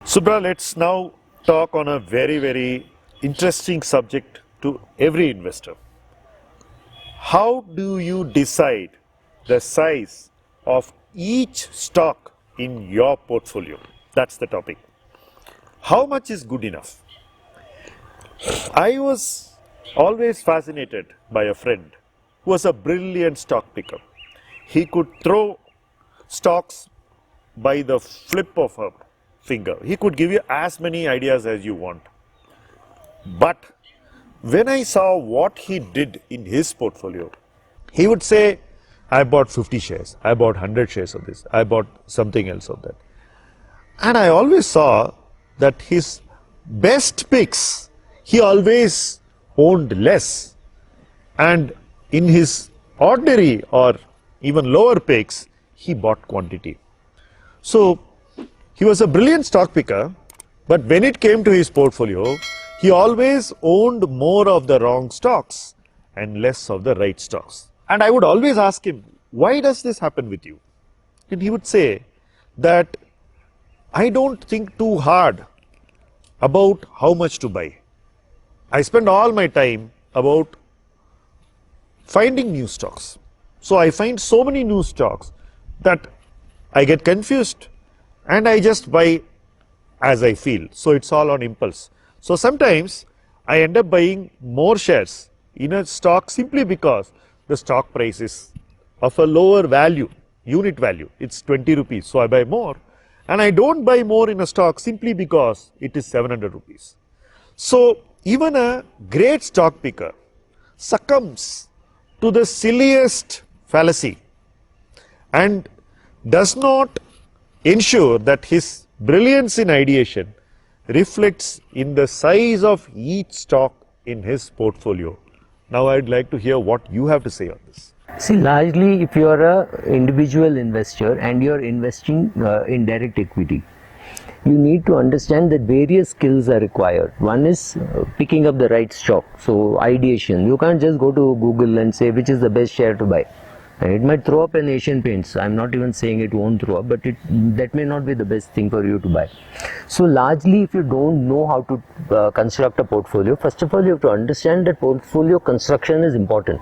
Subra, let's now talk on a very interesting subject to every investor. How do you decide the size of each stock in your portfolio? That's the topic. How much is good enough? I was always fascinated by a friend who was a brilliant stock picker. He could throw stocks by the flip of a finger. He could give you as many ideas as you want. But when I saw what he did in his portfolio, he would say, I bought 50 shares, I bought 100 shares of this, I bought something else of that. And I always saw that his best picks, he always owned less. And in his ordinary or even lower picks, he bought quantity. So he was a brilliant stock picker, but when it came to his portfolio, he always owned more of the wrong stocks and less of the right stocks. And I would always ask him, why does this happen with you? And he would say that I don't think too hard about how much to buy. I spend all my time about finding new stocks. So I find so many new stocks that I get confused and I just buy as I feel. So it's all on impulse. So sometimes I end up buying more shares in a stock simply because the stock price is of a lower value, unit value. It's 20 rupees. So I buy more. And I don't buy more in a stock simply because it is 700 rupees. So even a great stock picker succumbs to the silliest fallacy and does not ensure that his brilliance in ideation reflects in the size of each stock in his portfolio. Now I'd like to hear what you have to say on this. See, largely if you are a individual investor and you are investing in direct equity, you need to understand that various skills are required. One is picking up the right stock. So ideation, you can't just go to Google and say which is the best share to buy. It might throw up an Asian Paints. I'm not even saying it won't throw up, but that may not be the best thing for you to buy. So largely, if you don't know how to construct a portfolio, first of all, you have to understand that portfolio construction is important.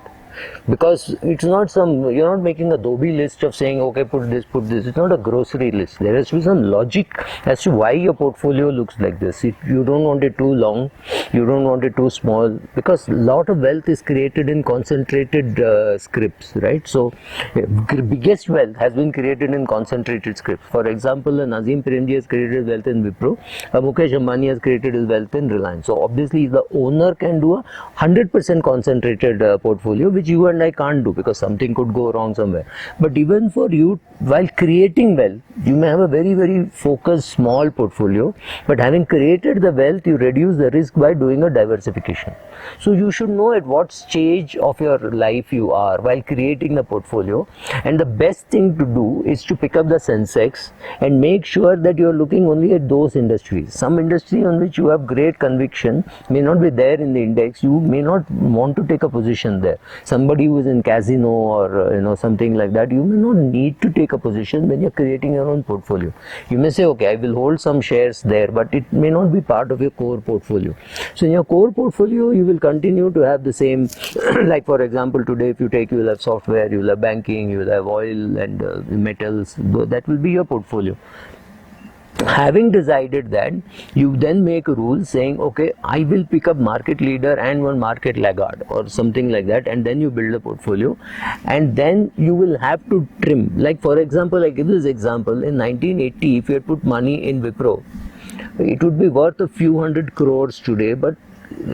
Because it's not you're not making a Adobe list of saying, okay, put this. It's not a grocery list. There has to be some logic as to why your portfolio looks like this. If you don't want it too long, you don't want it too small, because a lot of wealth is created in concentrated scripts, right? So, biggest wealth has been created in concentrated scripts. For example, Nazim Premji has created wealth in Wipro, Mukesh Ambani has created his wealth in Reliance. So, obviously, the owner can do a 100% concentrated portfolio, which you and I can't do because something could go wrong somewhere. But even for you, while creating wealth, you may have a very focused small portfolio, but having created the wealth, you reduce the risk by doing a diversification. So you should know at what stage of your life you are while creating the portfolio, and the best thing to do is to pick up the Sensex and make sure that you are looking only at those industries. Some industry on which you have great conviction may not be there in the index. You may not want to take a position there. Somebody who is in casino or something like that, you may not need to take a position when you're creating your own portfolio. You may say, okay, I will hold some shares there, but it may not be part of your core portfolio. So in your core portfolio, you will continue to have the same, like for example, today if you will have software, you will have banking, you will have oil and metals, that will be your portfolio. Having decided that, you then make a rule saying, okay, I will pick up market leader and one market laggard or something like that, and then you build a portfolio, and then you will have to trim. Like for example, I give this example, in 1980, if you had put money in Wipro, it would be worth a few hundred crores today, but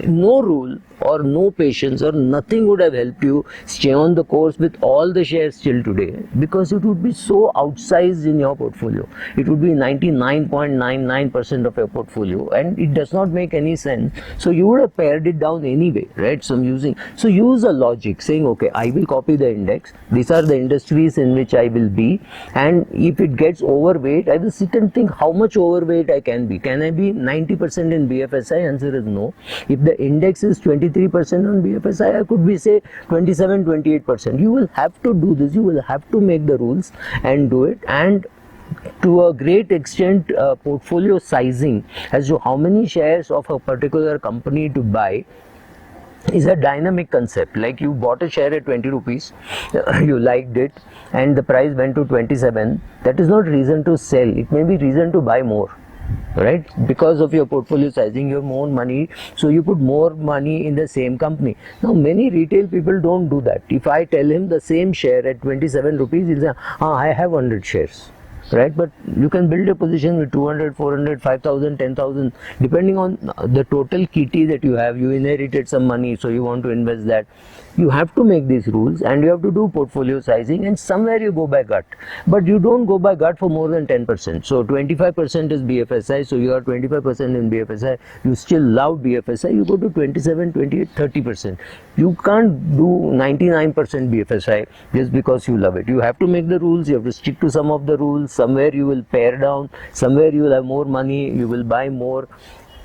no rule or no patience or nothing would have helped you stay on the course with all the shares till today, because it would be so outsized in your portfolio. It would be 99.99% of your portfolio, and it does not make any sense. So you would have pared it down anyway, right? So use a logic saying, okay, I will copy the index. These are the industries in which I will be, and if it gets overweight, I will sit and think how much overweight I can be. Can I be 90% in BFSI? Answer is no. If the index is 23% on BFSI, I could be say 27, 28%. You will have to do this. You will have to make the rules and do it. And To a great extent, portfolio sizing as to how many shares of a particular company to buy is a dynamic concept. Like you bought a share at 20 rupees, you liked it, and the price went to 27. That is not reason to sell. It may be reason to buy more, right? Because of your portfolio sizing, you have more money, so you put more money in the same company. Now, many retail people don't do that. If I tell him the same share at 27 rupees, he'll say, I have 100 shares. Right, but you can build a position with 200, 400, 5,000, 10,000, depending on the total kitty that you have. You inherited some money, so you want to invest that. You have to make these rules, and you have to do portfolio sizing, and somewhere you go by gut. But you don't go by gut for more than 10%. So 25% is BFSI, so you are 25% in BFSI. You still love BFSI, you go to 27, 28, 30%. You can't do 99% BFSI just because you love it. You have to make the rules, you have to stick to some of the rules. Somewhere you will pare down, somewhere you will have more money, you will buy more.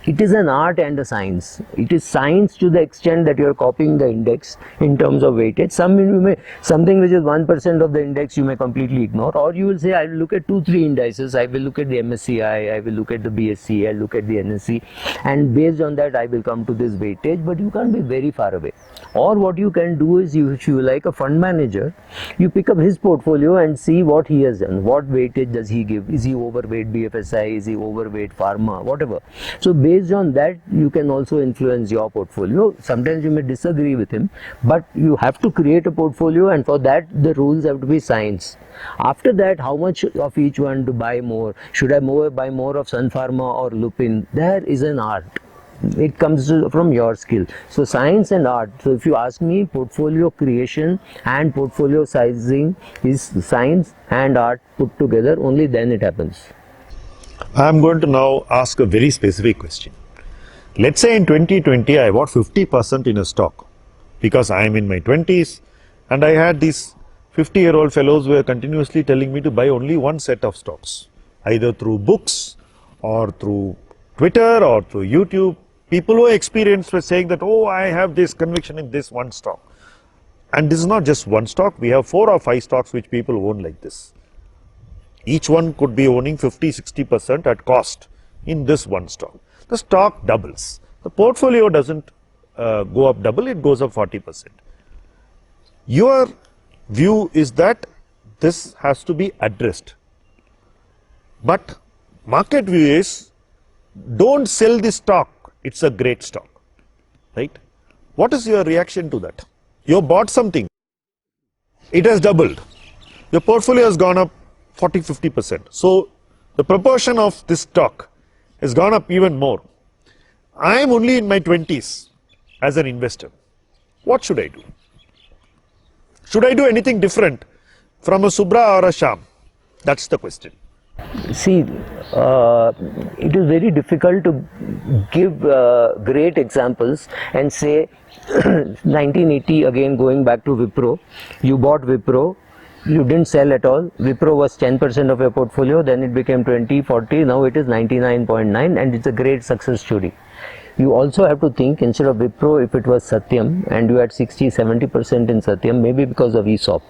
It is an art and a science. It is science to the extent that you are copying the index in terms of weightage. Something which is 1% of the index you may completely ignore, or you will say, I will look at 2-3 indices. I will look at the MSCI, I will look at the BSE, I will look at the NSE, and based on that I will come to this weightage. But you can't be very far away. Or what you can do is, if you like a fund manager, you pick up his portfolio and see what he has done. What weightage does he give? Is he overweight BFSI? Is he overweight pharma? Whatever. So based on that, you can also influence your portfolio. Sometimes you may disagree with him, but you have to create a portfolio, and for that the rules have to be science. After that, how much of each one to buy more? Should I buy more of Sun Pharma or Lupin? There is an art. It comes from your skill. So science and art. So if you ask me, portfolio creation and portfolio sizing is science and art put together. Only then it happens. I am going to now ask a very specific question. Let's say in 2020 I bought 50% in a stock because I am in my 20s, and I had these 50-year-old fellows who were continuously telling me to buy only one set of stocks, either through books or through Twitter or through YouTube. People who are experienced were saying that, oh, I have this conviction in this one stock. And this is not just one stock. We have 4 or 5 stocks which people own like this. Each one could be owning 50-60% at cost in this one stock. The stock doubles. The portfolio doesn't go up double, it goes up 40%. Your view is that this has to be addressed. But market view is, don't sell this stock. It's a great stock, right? What is your reaction to that? You bought something, it has doubled, your portfolio has gone up 40-50%. So the proportion of this stock has gone up even more. I am only in my 20s as an investor. What should I do? Should I do anything different from a Subra or a Shyam? That's the question. See, it is very difficult to give great examples and say 1980, again going back to Wipro, you bought Wipro, you didn't sell at all. Wipro was 10% of your portfolio, then it became 20, 40, now it is 99.9, and it's a great success story. You also have to think, instead of Wipro, if it was Satyam and you had 60-70% in Satyam, maybe because of ESOP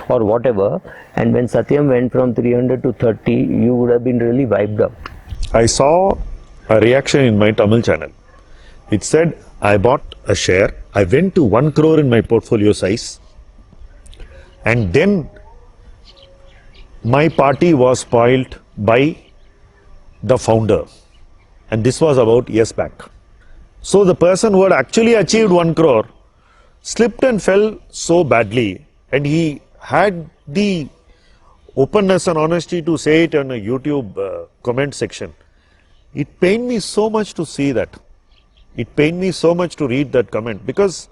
or whatever, and when Satyam went from 300 to 30, you would have been really wiped out. I saw a reaction in my Tamil channel. It said, I bought a share, I went to 1 crore in my portfolio size, and then my party was spoiled by the founder, and this was about years back. So the person who had actually achieved 1 crore slipped and fell so badly, and he had the openness and honesty to say it in a YouTube comment section. It pained me so much to see that. It pained me so much to read that comment, because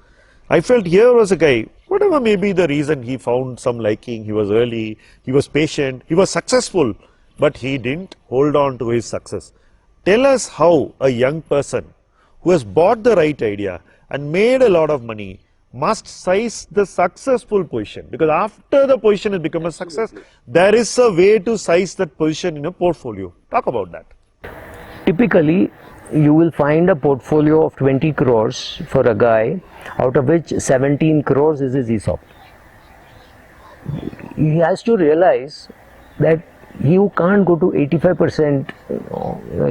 I felt here was a guy, whatever may be the reason, he found some liking, he was early, he was patient, he was successful, but he didn't hold on to his success. Tell us how a young person who has bought the right idea and made a lot of money must size the successful position, because after the position has become a success, there is a way to size that position in a portfolio. Talk about that. Typically, you will find a portfolio of 20 crores for a guy, out of which 17 crores is his ESOP. He has to realize that You can't go to 85%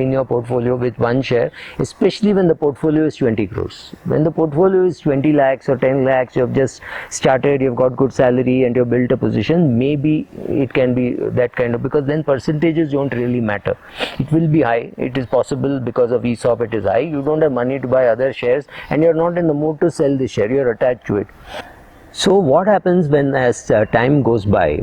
in your portfolio with one share, especially when the portfolio is 20 crores. When the portfolio is 20 lakhs or 10 lakhs, you have just started, you've got good salary and you've built a position, maybe it can be that kind of, because then percentages don't really matter. It will be high. It is possible because of ESOP it is high. You don't have money to buy other shares and you're not in the mood to sell the share, you're attached to it. So what happens when as time goes by,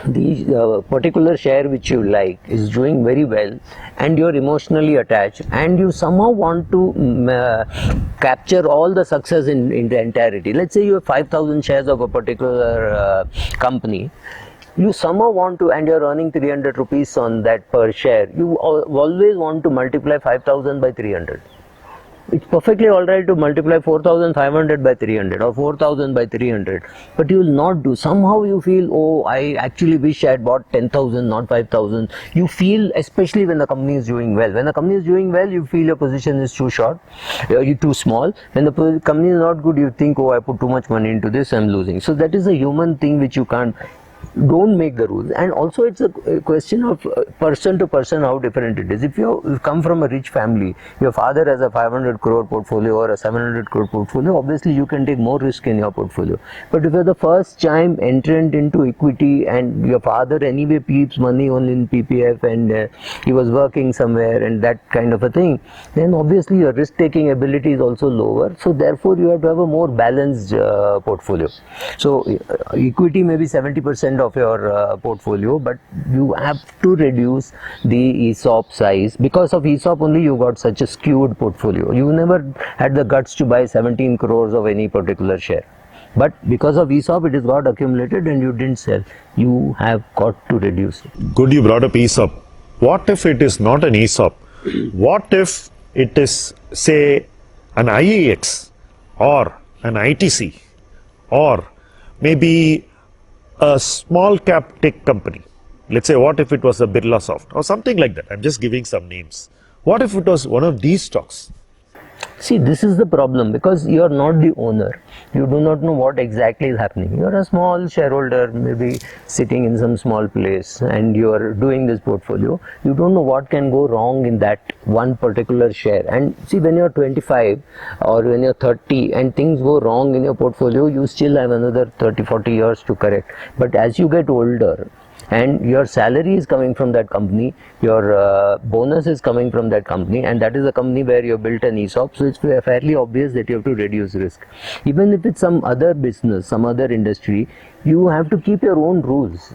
the particular share which you like is doing very well and you're emotionally attached and you somehow want to capture all the success in the entirety. Let's say you have 5,000 shares of a particular company. You somehow want to, and you're earning 300 rupees on that per share, you always want to multiply 5,000 by 300. It's perfectly alright to multiply 4,500 by 300 or 4,000 by 300, but you will not do. Somehow you feel, oh, I actually wish I had bought 10,000, not 5,000. You feel, especially when the company is doing well. When the company is doing well, you feel your position is too short, you're too small. When the company is not good, you think, oh, I put too much money into this, I'm losing. So that is a human thing which you can't. Don't make the rules. And also it's a question of person to person how different it is. If you come from a rich family, your father has a 500 crore portfolio or a 700 crore portfolio, obviously you can take more risk in your portfolio. But if you're the first time entrant into equity and your father anyway keeps money only in PPF and he was working somewhere and that kind of a thing, then obviously your risk taking ability is also lower. So therefore you have to have a more balanced portfolio. So equity may be 70% of your portfolio, but you have to reduce the ESOP size. Because of ESOP only you got such a skewed portfolio. You never had the guts to buy 17 crores of any particular share, but because of ESOP it has got accumulated and you didn't sell. You have got to reduce it. Good, you brought up ESOP. What if it is not an ESOP? What if it is, say, an IEX or an ITC or maybe a small cap tech company? Let's say, what if it was a Birla Soft or something like that? I'm just giving some names. What if it was one of these stocks? See, this is the problem, because you are not the owner. You do not know what exactly is happening. You are a small shareholder, maybe sitting in some small place, and you are doing this portfolio. You don't know what can go wrong in that one particular share. And see, when you are 25 or when you are 30 and things go wrong in your portfolio, you still have another 30-40 years to correct. But as you get older, and your salary is coming from that company, your bonus is coming from that company, and that is a company where you built an ESOP, so it's fairly obvious that you have to reduce risk. Even if it's some other business, some other industry, you have to keep your own rules.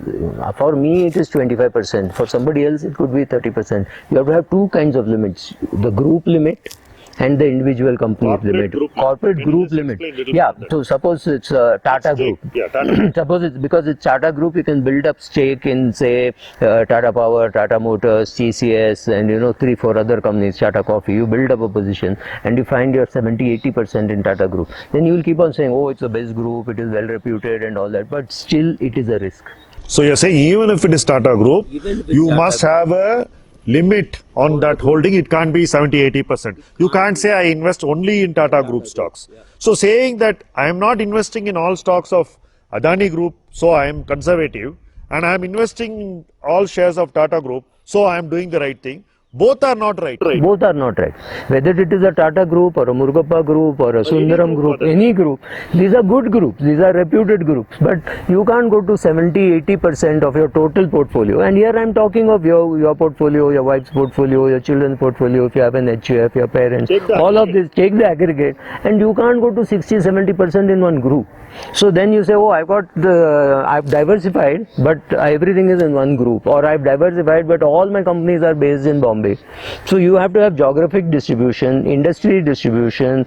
For me it is 25%, for somebody else it could be 30%. You have to have two kinds of limits: the group limit and the individual company limit. Corporate group limit. Yeah, so suppose it's Tata Group. Yeah, Tata. Suppose it's because it's Tata Group, you can build up stake in, say, Tata Power, Tata Motors, TCS, and 3-4 other companies, Tata Coffee. You build up a position and you find you're 70-80% in Tata Group. Then you will keep on saying, oh, it's the best group, it is well reputed and all that, but still it is a risk. So you're saying even if it is Tata Group, you must have a limit on that holding. It can't be 70-80%. You can't say I invest only in Tata Group stocks. So saying that I am not investing in all stocks of Adani Group, so I am conservative, and I am investing in all shares of Tata Group, so I am doing the right thing. Both are not right. Both are not right. Whether it is a Tata Group or a Murugappa Group or a Sundaram Group, any group, these are good groups, these are reputed groups. But you can't go to 70-80% of your total portfolio. And here I am talking of your portfolio, your wife's portfolio, your children's portfolio, if you have an HUF, your parents, all of this, take the aggregate. And you can't go to 60-70% in one group. So then you say, oh, I've diversified, but everything is in one group, or I've diversified, but all my companies are based in Bombay. So you have to have geographic distribution, industry distribution,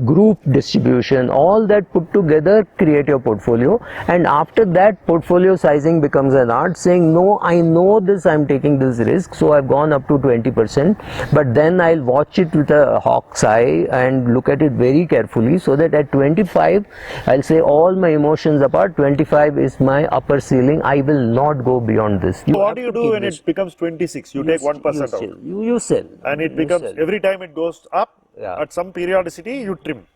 group distribution, all that put together create your portfolio. And after that, portfolio sizing becomes an art, saying, no, I know this, I'm taking this risk, so I've gone up to 20%, but then I'll watch it with a hawk's eye and look at it very carefully, so that at 25, I'll say all my emotions apart, 25 is my upper ceiling, I will not go beyond this. So what do you do when it becomes 26? You take 1% out. You sell. And it becomes, every time it goes up, at some periodicity, you trim.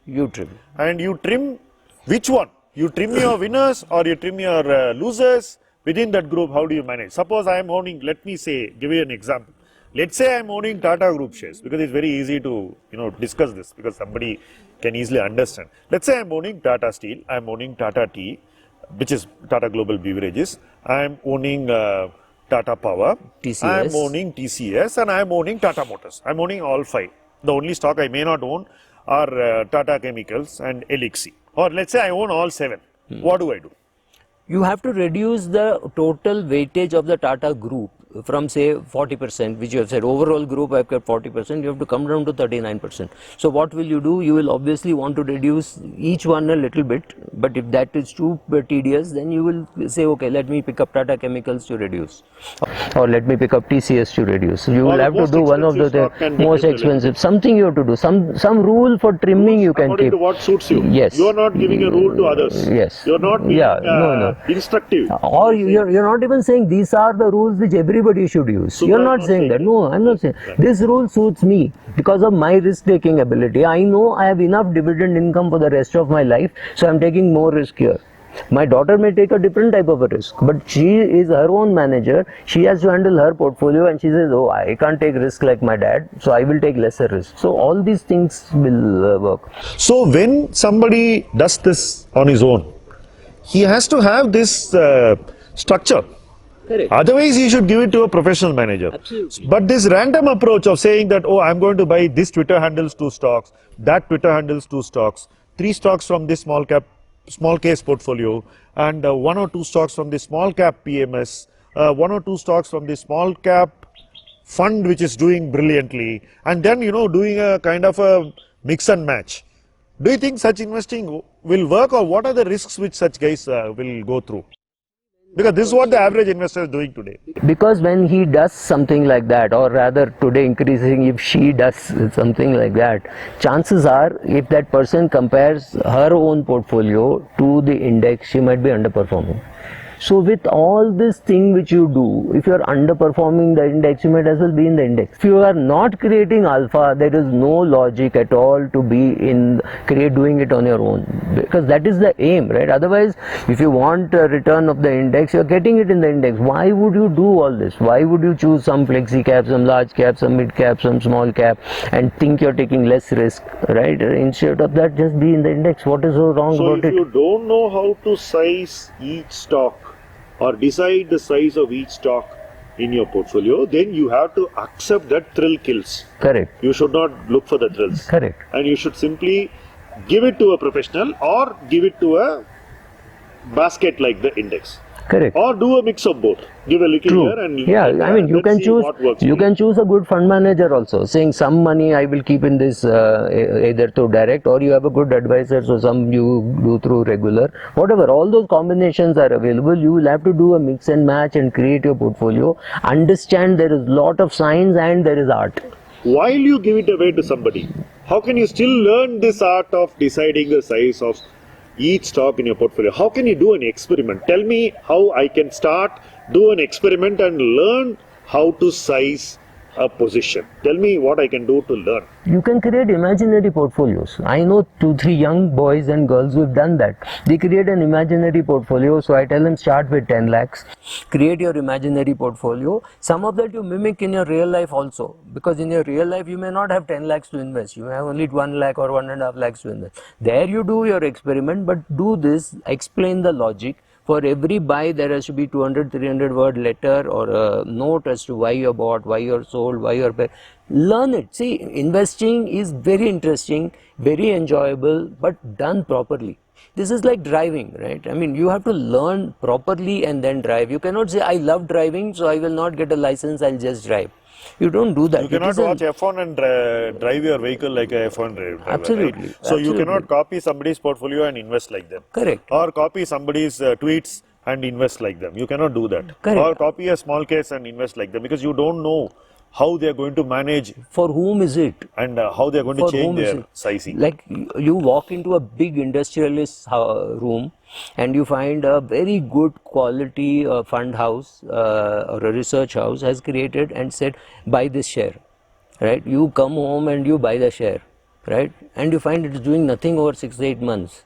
And you trim which one? You trim your winners or you trim your losers? within that group, how do you manage? Suppose I am owning, let me say, give you an example. Let's say I am owning Tata Group shares, because it's very easy to discuss this, because somebody can easily understand. Let's say I am owning Tata Steel, I am owning Tata Tea, which is Tata Global Beverages. I am owning Tata Power, TCS. I am owning TCS, and I am owning Tata Motors. I am owning all five. The only stock I may not own are Tata Chemicals and Elixir. Or let's say I own all seven. What do I do? You have to reduce the total weightage of the Tata group from say 40%, which you have said overall group I've kept 40%, you have to come down to 39%. So what will you do? You will obviously want to reduce each one a little bit, but if that is too tedious, then you will say, okay, let me pick up Tata Chemicals to reduce, or let me pick up TCS to reduce. You will have to do one of the most expensive, something you have to do, some rule for trimming you can keep. To what suits you. Yes. You are not giving a rule to others. Yes. You are not being instructive. Or you're not even saying these are the rules which everybody should use. So you're not saying that. No, I'm not saying. This rule suits me because of my risk-taking ability. I know I have enough dividend income for the rest of my life, so I'm taking more risk here. My daughter may take a different type of a risk, but she is her own manager. She has to handle her portfolio, and she says, oh, I can't take risk like my dad, so I will take lesser risk. So all these things will work. So when somebody does this on his own, he has to have this structure. Correct. Otherwise, he should give it to a professional manager. Absolutely. But this random approach of saying that, oh, I'm going to buy this Twitter handles 2 stocks, that Twitter handles 2 stocks, 3 stocks from this small case portfolio, and 1 or 2 stocks from the small cap PMS, 1 or 2 stocks from the small cap fund which is doing brilliantly, and then doing a kind of a mix and match. Do you think such investing will work, or what are the risks which such guys will go through? Because this is what the average investor is doing today. Because when he does something like that, or rather today increasing if she does something like that, chances are if that person compares her own portfolio to the index, she might be underperforming. So with all this thing which you do, if you are underperforming the index, you might as well be in the index. If you are not creating alpha, there is no logic at all to be doing it on your own, because that is the aim, right? Otherwise, if you want a return of the index, you are getting it in the index. Why would you do all this? Why would you choose some flexi cap, some large cap, some mid cap, some small cap, and think you're taking less risk, right? Instead of that, just be in the index. What is so wrong about it? So if you don't know how to size each stock, or decide the size of each stock in your portfolio, then you have to accept that thrill kills. Correct. You should not look for the thrills. Correct. And you should simply give it to a professional or give it to a basket like the index. Correct. Or do a mix of both. Give a little True. here and yeah, I mean you can choose. You can choose a good fund manager also, saying some money I will keep in this either through direct, or you have a good advisor, so some you do through regular. Whatever, all those combinations are available. You will have to do a mix and match and create your portfolio. Understand there is lot of science and there is art. While you give it away to somebody, how can you still learn this art of deciding the size of each stock in your portfolio? How can you do an experiment? Tell me how I can do an experiment and learn how to size a position. Tell me what I can do to learn. You can create imaginary portfolios. I know 2-3 young boys and girls who have done that. They create an imaginary portfolio. So I tell them start with 10 lakhs. Create your imaginary portfolio. Some of that you mimic in your real life also. Because in your real life you may not have 10 lakhs to invest. You may have only 1 lakh or 1.5 lakhs to invest. There you do your experiment, but do this, explain the logic. For every buy, there has to be 200-300 word letter or a note as to why you bought, why you sold, why you are. Learn it. See, investing is very interesting, very enjoyable, but done properly. This is like driving, right? I mean, you have to learn properly and then drive. You cannot say, I love driving, so I will not get a license, I'll just drive. You don't do that. You cannot watch F1 and drive your vehicle like a F1 driver. Absolutely. Right? So absolutely. You cannot copy somebody's portfolio and invest like them. Correct. Or copy somebody's tweets and invest like them. You cannot do that. Correct. Or copy a small case and invest like them, because you don't know how they are going to manage. For whom is it? And how they are going to change their sizing. Like you walk into a big industrialist room and you find a very good quality fund house or a research house has created and said, buy this share, right? You come home and you buy the share, right? And you find it is doing nothing over 6-8 months.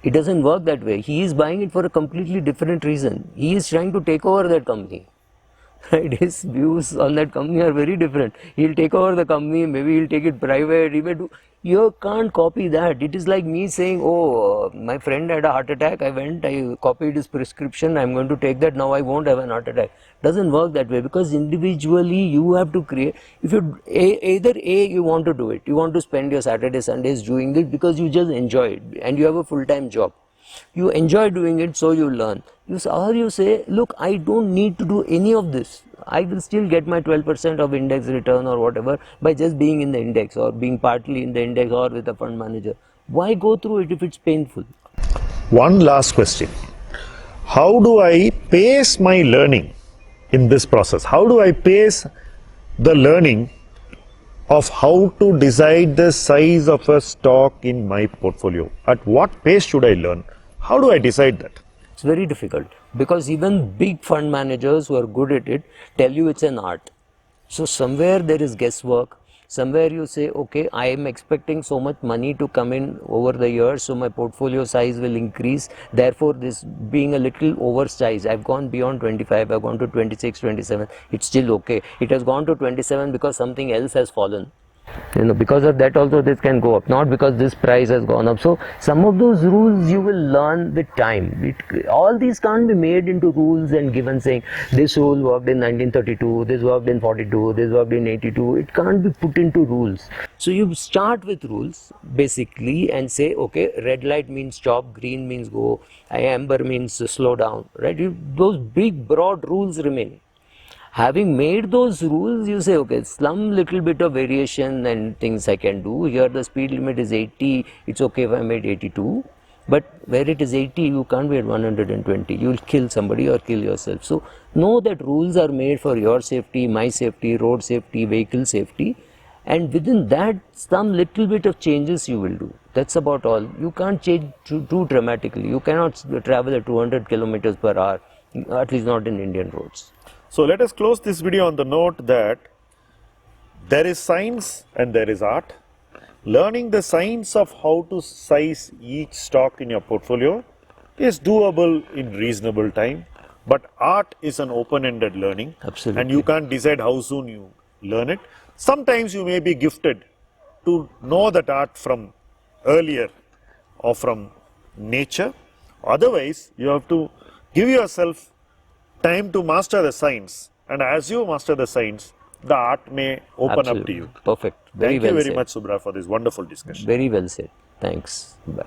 It doesn't work that way. He is buying it for a completely different reason. He is trying to take over that company. Right? His views on that company are very different. He'll take over the company, maybe he'll take it private. He may do. You can't copy that. It is like me saying, oh, my friend had a heart attack. I copied his prescription. I'm going to take that. Now I won't have an heart attack. Doesn't work that way, because individually you have to create. If you either you want to do it, you want to spend your Saturday, Sundays doing it because you just enjoy it and you have a full-time job. You enjoy doing it, so you learn. Or you say, look, I don't need to do any of this. I will still get my 12% of index return or whatever by just being in the index or being partly in the index or with a fund manager. Why go through it if it's painful? One last question. How do I pace my learning in this process? How do I pace the learning of how to decide the size of a stock in my portfolio? At what pace should I learn? How do I decide that? It's very difficult, because even big fund managers who are good at it tell you it's an art. So somewhere there is guesswork. Somewhere you say, okay, I am expecting so much money to come in over the years, so my portfolio size will increase. Therefore, this being a little oversized, I've gone beyond 25, I've gone to 26, 27. It's still okay. It has gone to 27 because something else has fallen. Because of that also this can go up, not because this price has gone up. So some of those rules you will learn with time. All these can't be made into rules and given saying this rule worked in 1932, this worked in 42, this worked in 82. It can't be put into rules. So you start with rules basically and say, okay, red light means stop, green means go, amber means slow down, right? Those big broad rules remain. Having made those rules, you say, okay, some little bit of variation and things I can do. Here the speed limit is 80, it's okay if I made 82. But where it is 80, you can't be at 120. You'll kill somebody or kill yourself. So know that rules are made for your safety, my safety, road safety, vehicle safety. And within that, some little bit of changes you will do. That's about all. You can't change too dramatically. You cannot travel at 200 kilometers per hour, at least not in Indian roads. So let us close this video on the note that there is science and there is art. Learning the science of how to size each stock in your portfolio is doable in reasonable time, but art is an open-ended learning. Absolutely. And you can't decide how soon you learn it. Sometimes you may be gifted to know that art from earlier or from nature. Otherwise, you have to give yourself time to master the science, and as you master the science, the art may open Absolutely. up to you. Perfect. Very Thank well you very said. much, Subra, for this wonderful discussion. Very well said. Thanks. Bye.